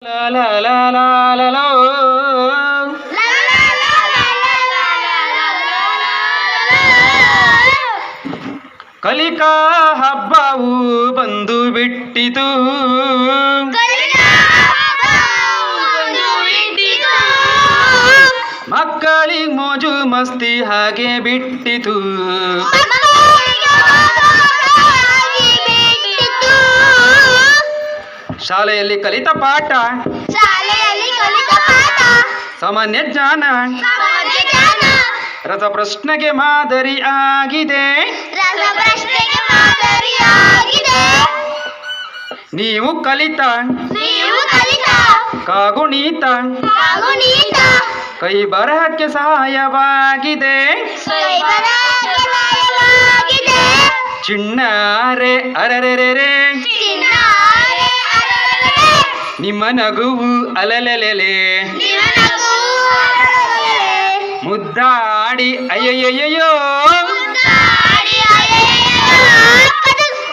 La la la la la la. ಕಲಿಕಾ ಹಬ್ಬವು ಬಂದು ಬಿಟ್ಟಿತು. ಮಕ್ಕಳಿಗೆ ಮೋಜು ಮಸ್ತಿ ಹಾಗೆ ಬಿಟ್ಟಿತು. ಶಾಲೆಯಲ್ಲಿ ಕಲಿತ ಪಾಠ ಸಾಮಾನ್ಯ ಜ್ಞಾನ ರಸಪ್ರಶ್ನೆಗೆ ಮಾದರಿ ಆಗಿದೆ. ನೀವು ಕಲಿತ ಕಾಗುಣಿತ ಕೈ ಬರಹಕ್ಕೆ ಸಹಾಯವಾಗಿದೆ. ಚಿಣ್ಣಾರೆ ಅರರೆರೆ ನಿಮ್ಮ ನಗುವು ಅಲಲೆಲೆ ಮುದ್ದಾಡಿ ಅಯ್ಯಯ್ಯಯ್ಯೋ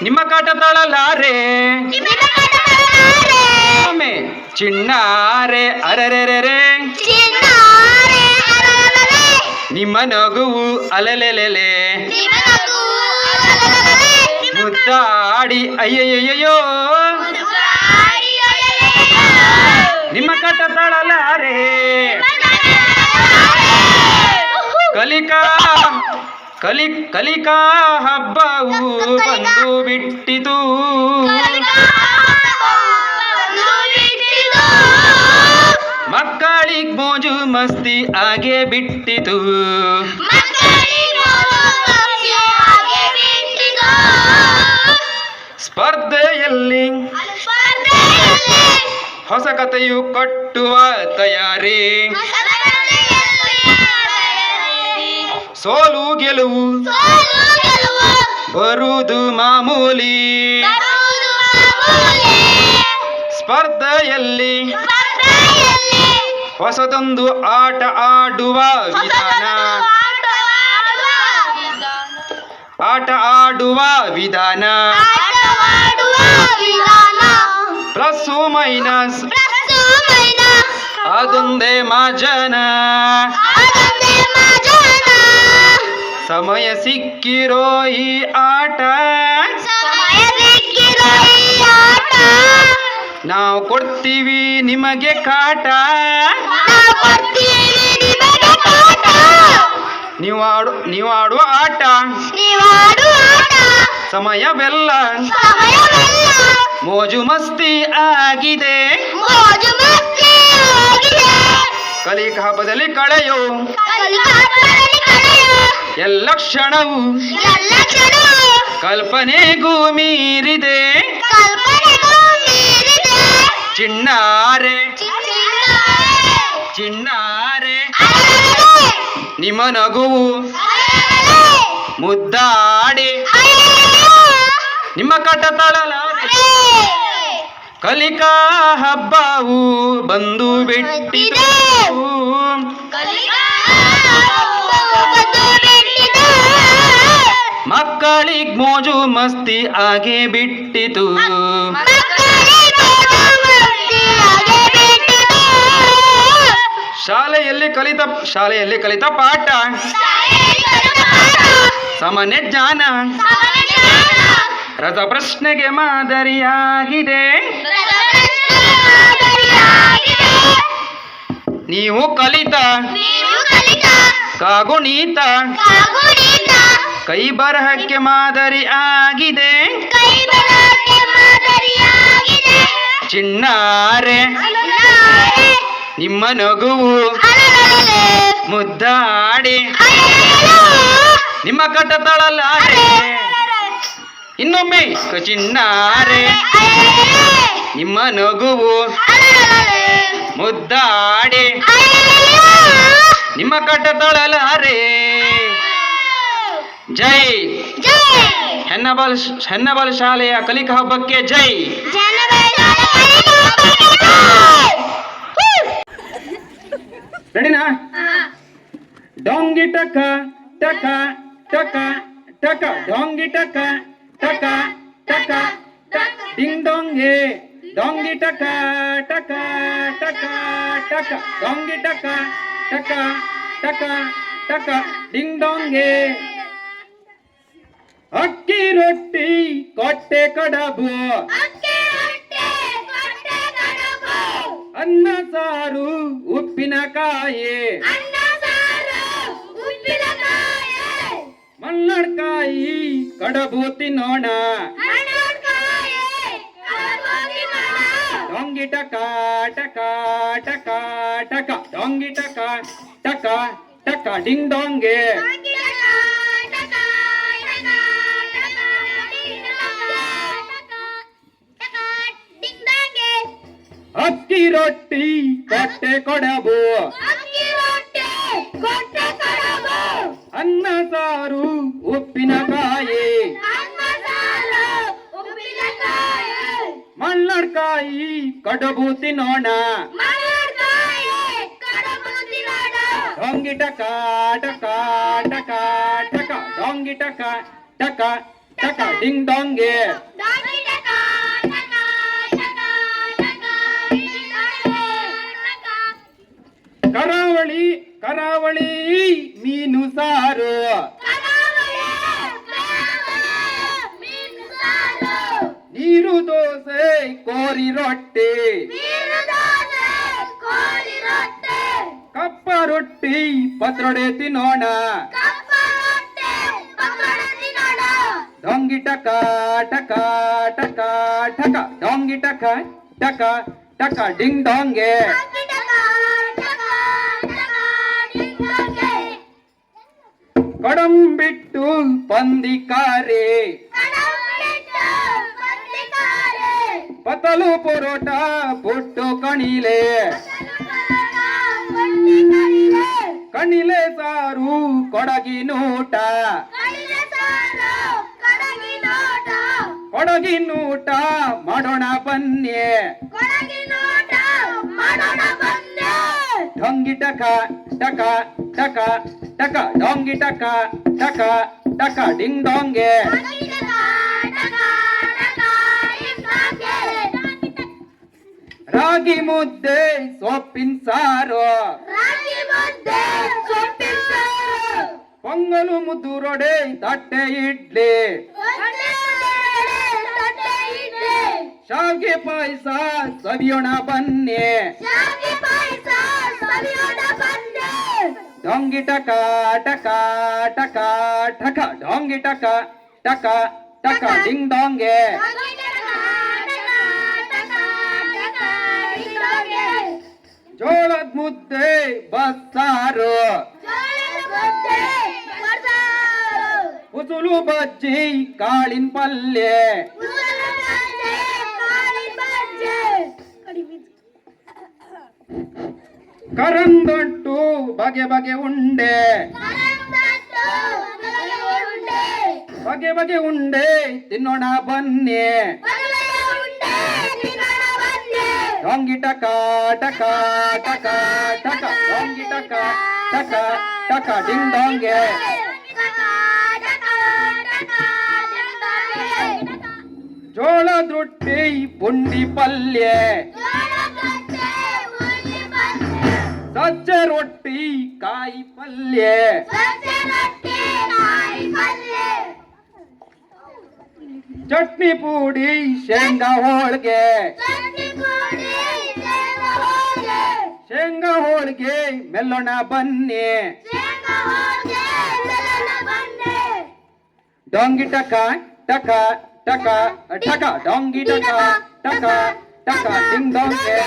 ನಿಮ್ಮ ಕಾಟ ತಾಳಲಾರೆ. ಚಿಣ್ಣಾರೆ ಅರರೆರೆ ನಿಮ್ಮ ನಗುವು ಅಲಲೆಲೆ ಮುದ್ದಾಡಿ ಅಯ್ಯಯ್ಯಯ್ಯೋ ನಿಮ್ಮ ಕಾಟ ತಾಳಲಾರೆ. ಕಲಿಕಾ ಹಬ್ಬವು ಬಂದು ಬಿಟ್ಟಿತು. ಮಕ್ಕಳಿಗೆ ಮೋಜು ಮಸ್ತಿ ಆಗೆ ಬಿಟ್ಟಿತು. ಸ್ಪರ್ಧೆಯಲ್ಲಿ ಹೊಸ ಕಥೆಯು ಕಟ್ಟುವ ತಯಾರಿ. ಸೋಲು ಗೆಲುವು ಬರುವುದು ಮಾಮೂಲಿ. ಸ್ಪರ್ಧೆಯಲ್ಲಿ ಹೊಸದೊಂದು ಆಟ ಆಡುವ ವಿಧಾನ. ಪ್ಲಸ್ ಮೈನಸ್ ಅದೊಂದೇ ಮಜನ. ಸಮಯ ಸಿಕ್ಕಿರೋ ಈ ಆಟ ನಾವು ಕೊಡ್ತೀವಿ ನಿಮಗೆ ಕಾಟ. ನೀವು ಆಡುವ ಆಟ ಸಮಯವೆಲ್ಲ ಮೋಜು ಮಸ್ತಿ ಆಗಿದೆ. ಕಲಿಕಾ ಹಬ್ಬದಲ್ಲಿ ಕಳೆಯೋ ಎಲ್ಲ ಕ್ಷಣವು ಕಲ್ಪನೆಗೂ ಮೀರಿದೆ. ಚಿಣ್ಣಾರೆ ನಿಮ್ಮ ನಗುವು ಮುದ್ದಾಡಿ ನಿಮ್ಮ ಕಟ ತಾಳಲಾರೆ. ಕಲಿಕಾ ಹಬ್ಬವು ಬಂದು ಬಿಟ್ಟಿತು. ಮಕ್ಕಳಿಗೆ ಮೋಜು ಮಸ್ತಿ ಆಗೆ ಬಿಟ್ಟಿತು. ಶಾಲೆಯಲ್ಲಿ ಕಲಿತ ಪಾಠ ಸಾಮಾನ್ಯ ಜ್ಞಾನ ರಸಪ್ರಶ್ನೆಗೆ ಮಾದರಿಯಾಗಿದೆ. ನೀವು ಕಲಿತ ಕಾಗುಣಿತ ಕೈ ಬರಹಕ್ಕೆ ಮಾದರಿ ಆಗಿದೆ. ಚಿಣ್ಣಾರೆ ನಿಮ್ಮ ನಗುವು ಮುದ್ದಾಡಿ ನಿಮ್ಮ ಕಟ ತಾಳಲಾರೆ. ಇನ್ನೊಮ್ಮೆ ಚಿಣ್ಣಾರೆ ನಿಮ್ಮ ನಗುವು ಮುದ್ದಾಡಿ ನಿಮ್ಮ ಕಟ ತಾಳಲಾರೆ. ಜೈ ಹೆನ್ನಬಾಲ್ ಶಾಲೆಯ ಕಲಿಕಾ ಹಬ್ಬಕ್ಕೆ ಜೈ. ರೆಡಿನಾ? ಡೊಂಗಿ ಟಕ ಟಕ ಟಕ ಟಕ ಡೊಂಗಿ ಟಕ ಟಕ ಟಕ ಡಿಂಗ್ ಡೊಂಗೆ ಡೊಂಗಿ ಟಕ ಟಕ ಟಕ ಟಕ ಡೊಂಗಿ ಟಕ ಟಕ ಟಕ ಟಕ ಡಿಂಗ್ ಡೊಂಗೆ ಅಕ್ಕಿ ರೊಟ್ಟಿ ಕೊಟ್ಟೆ ಕಡಬು ಅನ್ನ ಸಾರು ಉಪ್ಪಿನಕಾಯಿ ಮಲ್ಲಡ್ಕಾಯಿ ಕಡಬು ತಿನ್ನೋಣ ಡೊಂಗಿ ಟಕ ಟಕ ಟಕ ಟಕ ಡೊಂಗಿ ಟಕ ಟಕ ಟಕ ಡಿಂಗ್ ಡೊಂಗೆ ಅಕ್ಕಿ ರೊಟ್ಟಿ ಕೊಟ್ಟೆ ಕೊಡಬು ಅನ್ನ ಸಾರು ಉಪ್ಪಿನಕಾಯಿ ಮಲ್ಲಡ್ಕಾಯಿ ಕಡಬು ತಿನ್ನೋಣ ಡೊಂಗಿ ಟಕ ಟಕ ಟಕ ಟಕ ಡೊಂಗಿ ಟಕ ಟಕ ಟಕ ಡಿಂಗ್ ಡೊಂಗೆ ಕರಾವಳಿ ಕರಾವಳಿ ಮೀನು ಸಾರು ನೀರು ದೋಸೆ ಕೋರಿ ರೊಟ್ಟಿ ಕಪ್ಪ ರೊಟ್ಟಿ ಪತ್ರೊಡೆ ತಿನ್ನೋಣ ಡೊಂಗಿ ಟಕ ಟಕ ಟಕ ಟಕ ಡೊಂಗಿ ಟಕ ಟಕ ಟಕ ಡಿಂಗ್ ಡೊಂಗೆ ಕಡಂಬಿಟ್ಟು ಪಂದಿಕಾರೆ ಪತಲು ಪರೋಟ ಪುಟ್ಟು ಕಣಿಲೆ ಕಣಿಲೆ ಸಾರು ಕೊಡಗಿನೂಟ ಕೊಡಗಿನೂಟ ಮಾಡೋಣ ಬನ್ನಿ ಡೊಂಗಿ ಟಕ ಟಕ ಟಕ ಟಕ ಡೊಂಗಿ ಟಕ ಟಕ ಟಕ ಡಿಂಗ್ ಡೊಂಗೆ ರಾಗಿ ಮುದ್ದೆ ಸೊಪ್ಪಿನ ಸಾರು ಪೊಂಗಲು ಮುದ್ದುರೊಡೆ ತಟ್ಟೆ ಇಡ್ಲಿ ಶಾವಿಗೆ ಪಾಯಸ ಸವಿಯೋಣ ಬನ್ನಿ ಡೊಂಗಿ ಟಕ ಟಕ ಟಕ ಟಕ ಡೊಂಗಿ ಟಕ ಟಕ ಟಕ ಡಿಂಗ್ ಡೊಂಗೆ ಜೋಳದ ಮುದ್ದೆ ಬಸ್ಸಾರು ಉಸುಲು ಬಜ್ಜಿ ಕಾಳಿನ ಪಲ್ಯ ಕರಂದೊಟ್ಟು ಬಗೆ ಬಗೆ ಉಂಡೆ ಬಗೆ ಬಗೆ ಉಂಡೆ ತಿನ್ನೋಣ ಬನ್ನಿ ಡೊಂಗಿ ಟಕ ಟಕ ಟಕ ಟಕ ಡೊಂಗಿ ಟಕ ಟಕ ಟಕ ಡಿಂಗ್ ಡೊಂಗೆ ಜೋಳದ ರೊಟ್ಟಿ ಪುಂಡಿ ಪಲ್ಯ ಸಜ್ಜೆ ರೊಟ್ಟಿ ಕಾಯಿ ಪಲ್ಯ ಚಟ್ನಿ ಪುಡಿ ಶೇಂಗಾ ಹೋಳಿಗೆ ಶೇಂಗಾ ಹೋಳಿಗೆ ಮೆಲ್ಲೋಣ ಬನ್ನಿ ಡೊಂಗಿ ಟಕ ಟಕ ಟಕ ಟಕ ಡೊಂಗಿ ಟಕ ಟಕ ಟಕ ಡಿಂಗ್ ಡೊಂಗೆ